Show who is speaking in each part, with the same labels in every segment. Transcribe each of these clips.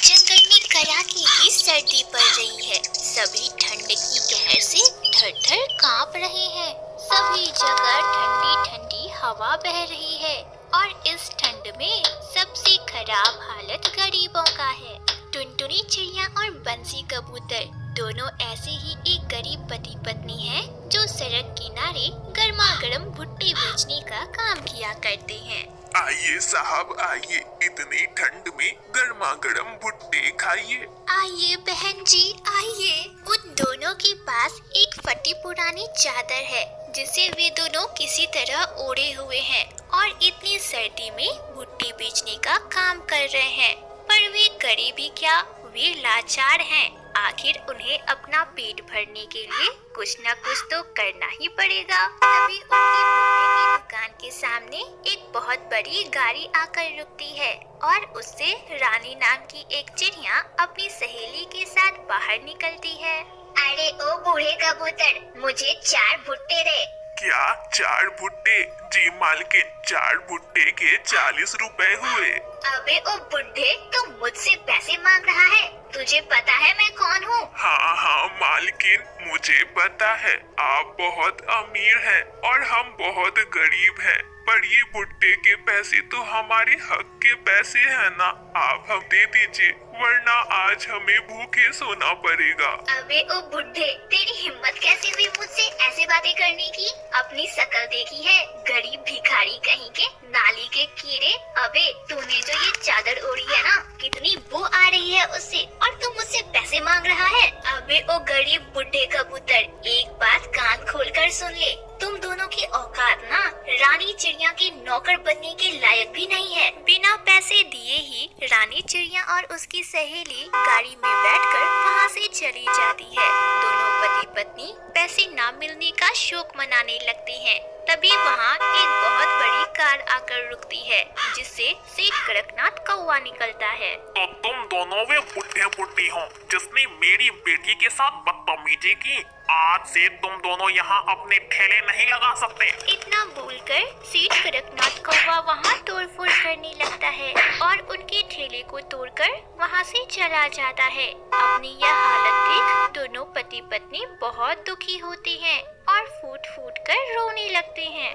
Speaker 1: जंगल में कड़ाके की सर्दी पड़ रही है। सभी ठंड की कहर से थर-थर कांप रहे हैं। सभी जगह ठंडी ठंडी हवा बह रही है और इस ठंड में सबसे खराब हालत गरीबों का है। टुनटुनी चिड़िया और बंसी कबूतर दोनों ऐसे ही एक गरीब पति पत्नी हैं जो सड़क किनारे गर्मा गर्म भुट्टे बेचने का काम किया करते हैं।
Speaker 2: आइए साहब आइए, इतनी ठंड में गर्मा गर्म भुट्टे खाइए।
Speaker 1: आइए बहन जी आइए। उन दोनों के पास एक फटी पुरानी चादर है जिसे वे दोनों किसी तरह ओढ़े हुए हैं और इतनी सर्दी में भुट्टे बेचने का काम कर रहे हैं। पर वे गरीब ही क्या, वे लाचार हैं। आखिर उन्हें अपना पेट भरने के लिए कुछ न कुछ तो करना ही पड़ेगा। तभी उनके भुट्टे की दुकान के सामने एक बहुत बड़ी गाड़ी आकर रुकती है और उससे रानी नाम की एक चिड़िया अपनी सहेली के साथ बाहर निकलती है। अरे ओ बूढ़े कबूतर, मुझे 4 भुट्टे दे।
Speaker 2: क्या 4 भुट्टे? जी मालकिन, 4 भुट्टे के 40 रुपए हुए।
Speaker 1: अबे ओ बुढ़े, तुम मुझसे पैसे मांग रहा है? तुझे पता है मैं कौन हूँ?
Speaker 2: हाँ मालकिन, मुझे पता है आप बहुत अमीर हैं और हम बहुत गरीब हैं। पर ये भुट्टे के पैसे तो हमारे हक के पैसे हैं ना, आप हम दे दीजिए वरना आज हमें भूखे सोना पड़ेगा।
Speaker 1: अबे ओ बुढ़े, तेरी हिम्मत कैसे हुई मुझसे ऐसे बातें करने की? अपनी शक्ल देखी है? गरीब भिखारी कहीं के, नाली के कीड़े। अबे तूने जो ये चादर ओढ़ी है ना, कितनी बू आ रही है उससे, और तू मुझसे पैसे मांग रहा है? अबे ओ गरीब बुढ़े कबूतर, एक बात कान खोलकर सुन ले। तुम दोनों की औकात ना रानी चिड़िया के नौकर बनने के लायक भी नहीं है। बिना पैसे दिए ही रानी चिड़िया और उसकी सहेली गाड़ी में बैठकर वहाँ से चली जाती है। दोनों पति पत्नी पैसे ना मिलने का शोक मनाने लगते हैं। तभी वहाँ एक बहुत बड़ी कार आकर रुकती है जिससे सेठ कड़कनाथ कौवा निकलता है।
Speaker 2: तो तुम दोनों वे बुढ़े हो जिसने मेरी बेटी के साथ बदतमीजी की। आज से तुम दोनों यहाँ अपने ठेले नहीं लगा सकते।
Speaker 1: इतना बोलकर सेठ कड़कनाथ कौवा वहाँ तोड़फोड़ करने लगता है और उनके ठेले को तोड़कर वहाँ से चला जाता है। अपनी यह हालत देख दोनों पति पत्नी बहुत दुखी होते हैं और फूट फूट कर रोने लगते हैं।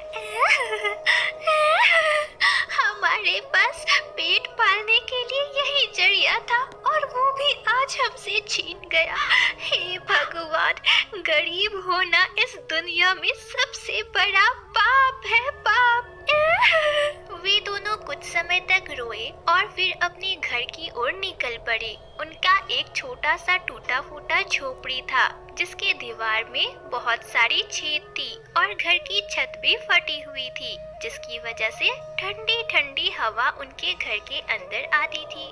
Speaker 1: हमारे पास पेट पालने के लिए यही जरिया था और वो भी आज हमसे छीन गया। हे भगवान, गरीब होना इस दुनिया में सबसे बड़ा पाप है, पाप। वे दोनों कुछ समय तक रोए और फिर अपने घर की ओर निकल पड़े। उनका एक छोटा सा टूटा फूटा झोपड़ी था जिसके दीवार में बहुत सारी छेद थी और घर की छत भी फटी हुई थी, जिसकी वजह से ठंडी ठंडी हवा उनके घर के अंदर आती थी।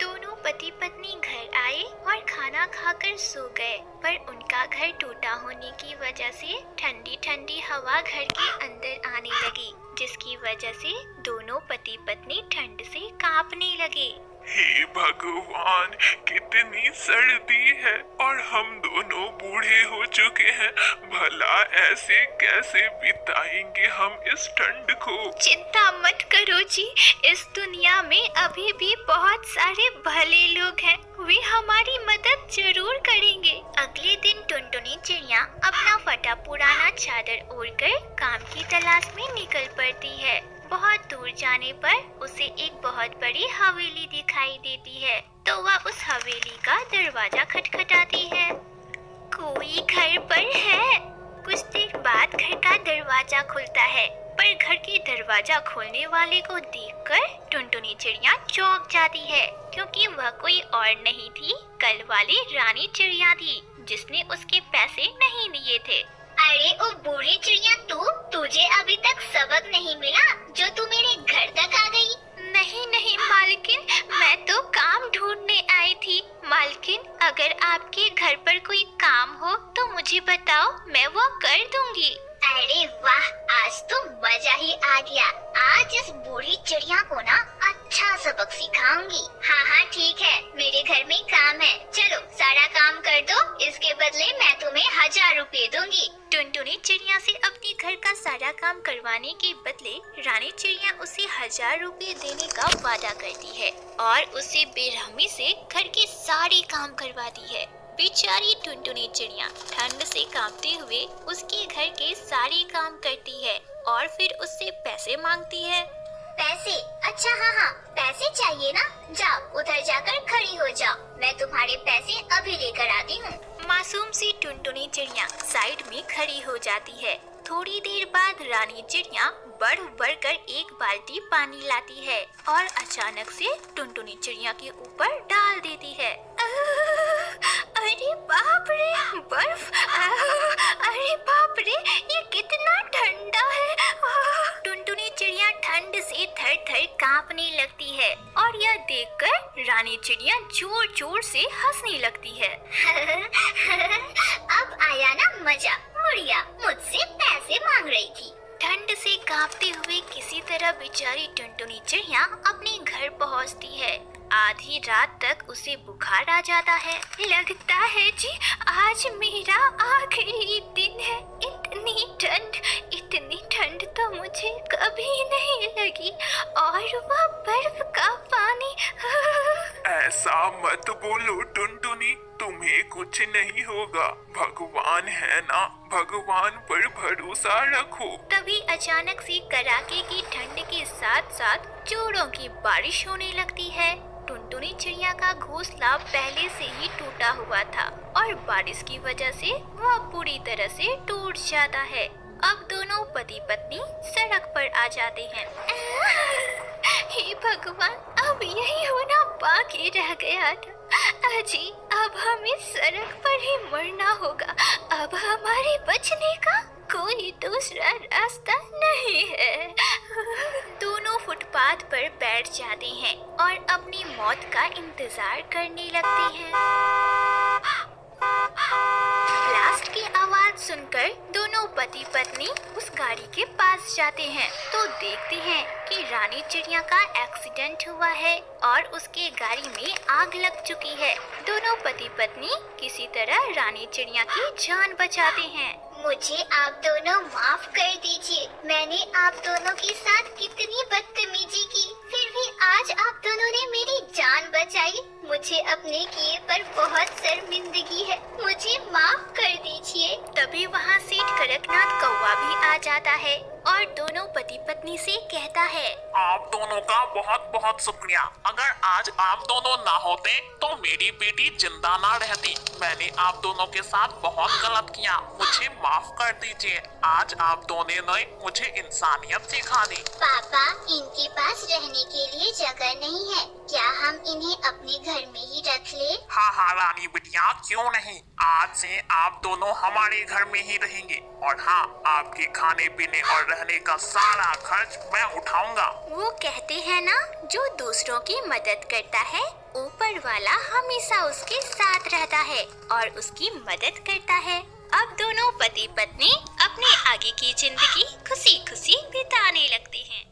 Speaker 1: दोनों पति पत्नी घर आए और खाना खाकर सो गए, पर उनका घर टूटा होने की वजह से ठंडी ठंडी हवा घर के अंदर आने लगी, जिसकी वजह से दोनों पति पत्नी ठंड से कांपने लगे।
Speaker 2: हे भगवान, कितनी सर्दी है और हम दोनों बूढ़े हो चुके हैं। भला ऐसे कैसे बिताएंगे हम इस ठंड को?
Speaker 1: चिंता मत करो जी, इस दुनिया में अभी भी बहुत सारे भले लोग हैं, वे हमारी मदद जरूर करेंगे। अगले दिन टुनटुनी चिड़िया अपना फटा पुराना चादर ओढ़कर काम की तलाश में निकल पड़ती है। बहुत दूर जाने पर उसे एक बहुत बड़ी हवेली दिखाई देती है, तो वह उस हवेली का दरवाजा खटखटाती है। कोई घर पर है? कुछ देर बाद घर का दरवाजा खुलता है, पर घर के दरवाजा खोलने वाले को देखकर टुनटुनी चिड़िया चौंक जाती है, क्योंकि वह कोई और नहीं थी, कल वाली रानी चिड़िया थी जिसने उसके पैसे नहीं लिए थे। अरे ओ बूढ़ी चिड़िया, तुझे अभी तक सबक नहीं मिला जो तू मेरे घर तक आ गई? नहीं मालकिन, मैं तो काम ढूंढने आई थी। मालकिन, अगर आपके घर पर कोई काम हो तो मुझे बताओ, मैं वो कर दूंगी। अरे वाह, आज तो मजा ही आ गया। आज इस बूढ़ी चिड़िया को ना अच्छा सबक सिखाऊंगी। हाँ हाँ ठीक है, मेरे घर में काम है, चलो सारा काम कर दो, इसके बदले मैं तुम्हें 1000 रुपए दूंगी। टुनटुनी चिड़िया से अपने घर का सारा काम करवाने के बदले रानी चिड़िया उसे 1000 रुपए देने का वादा करती है और उसे बेरहमी से घर के सारे काम करवाती है। बेचारी टुनटुनी चिड़िया ठंड से कांपते हुए उसके घर के सारे काम करती है और फिर उससे पैसे मांगती है। पैसे? अच्छा हाँ, पैसे चाहिए ना, जाओ उधर जाकर खड़ी हो जाओ, मैं तुम्हारे पैसे अभी लेकर आती हूँ। मासूम सी टुनटुनी चिड़िया साइड में खड़ी हो जाती है। थोड़ी देर बाद रानी चिड़िया बढ़ कर एक बाल्टी पानी लाती है और अचानक से टुनटुनी चिड़िया के ऊपर डाल देती है। अरे बाप रे, बर्फ! अरे बाप रे, ये कितना ठंडा है! टुनटुनी चिड़िया ठंड से थर-थर कांपने लगती है और यह देखकर रानी चिड़िया जोर-जोर से हंसने लगती है। अब आया ना मजा, बुढ़िया मुझसे पैसे मांग रही थी। ठंड से कांपते हुए किसी तरह बेचारी टुनटुनी चिड़िया अपने घर पहुंचती है। आधी रात तक उसे बुखार आ जाता है। लगता है जी आज मेरा आखिरी दिन है। इतनी ठंड तो मुझे कभी नहीं लगी, और वह बर्फ का पानी।
Speaker 2: ऐसा मत बोलो टुनटुनी, तुम्हें कुछ नहीं होगा, भगवान है ना, भगवान पर भरोसा रखो।
Speaker 1: तभी अचानक से कड़ाके की ठंड के साथ साथ जोरों की बारिश होने लगती है। टुनटुनी चिड़िया का घोंसला पहले से ही टूटा हुआ था और बारिश की वजह से वह पूरी तरह से टूट जाता है। अब दोनों पति पत्नी सड़क पर आ जाते हैं। हे भगवान, अब यही होना बाकी रह गया था। अजी अब हमें सड़क पर ही मरना होगा। अब हमारे बचने का कोई दूसरा रास्ता नहीं है। दोनों फुटपाथ पर बैठ जाते हैं और अपनी मौत का इंतजार करने लगते हैं। ब्लास्ट की आवाज सुनकर दोनों पति पत्नी उस गाड़ी के पास जाते हैं तो देखते हैं कि रानी चिड़िया का एक्सीडेंट हुआ है और उसके गाड़ी में आग लग चुकी है। दोनों पति पत्नी किसी तरह रानी चिड़िया की जान बचाते हैं। मुझे आप दोनों माफ कर दीजिए, मैंने आप दोनों के साथ कितनी बदतमीजी की, फिर भी आज आप दोनों ने मेरी जान बचाई। मुझे अपने किए पर बहुत शर्मिंदगी है, मुझे माफ कर दीजिए। तभी वहाँ से कड़कनाथ कौवा भी आ जाता है और दोनों पति पत्नी से कहता है,
Speaker 3: आप दोनों का बहुत बहुत शुक्रिया। अगर आज आप दोनों ना होते तो मेरी बेटी जिंदा ना रहती। मैंने आप दोनों के साथ बहुत गलत किया, मुझे माफ कर दीजिए। आज आप दोनों ने मुझे इंसानियत सिखा दी।
Speaker 1: पापा, इनके पास रहने के लिए जगह नहीं है, क्या हम इन्हें अपने घर में ही रख ले?
Speaker 3: हाँ रानी बिटिया, क्यों नहीं। आज से आप दोनों हमारे घर में ही रहेंगे और हाँ, आपके खाने पीने और रहने का सारा खर्च मैं उठाऊंगा।
Speaker 1: वो कहते हैं ना, जो दूसरों की मदद करता है ऊपर वाला हमेशा उसके साथ रहता है और उसकी मदद करता है। अब दोनों पति पत्नी अपने आगे की जिंदगी खुशी खुशी बिताने लगते हैं।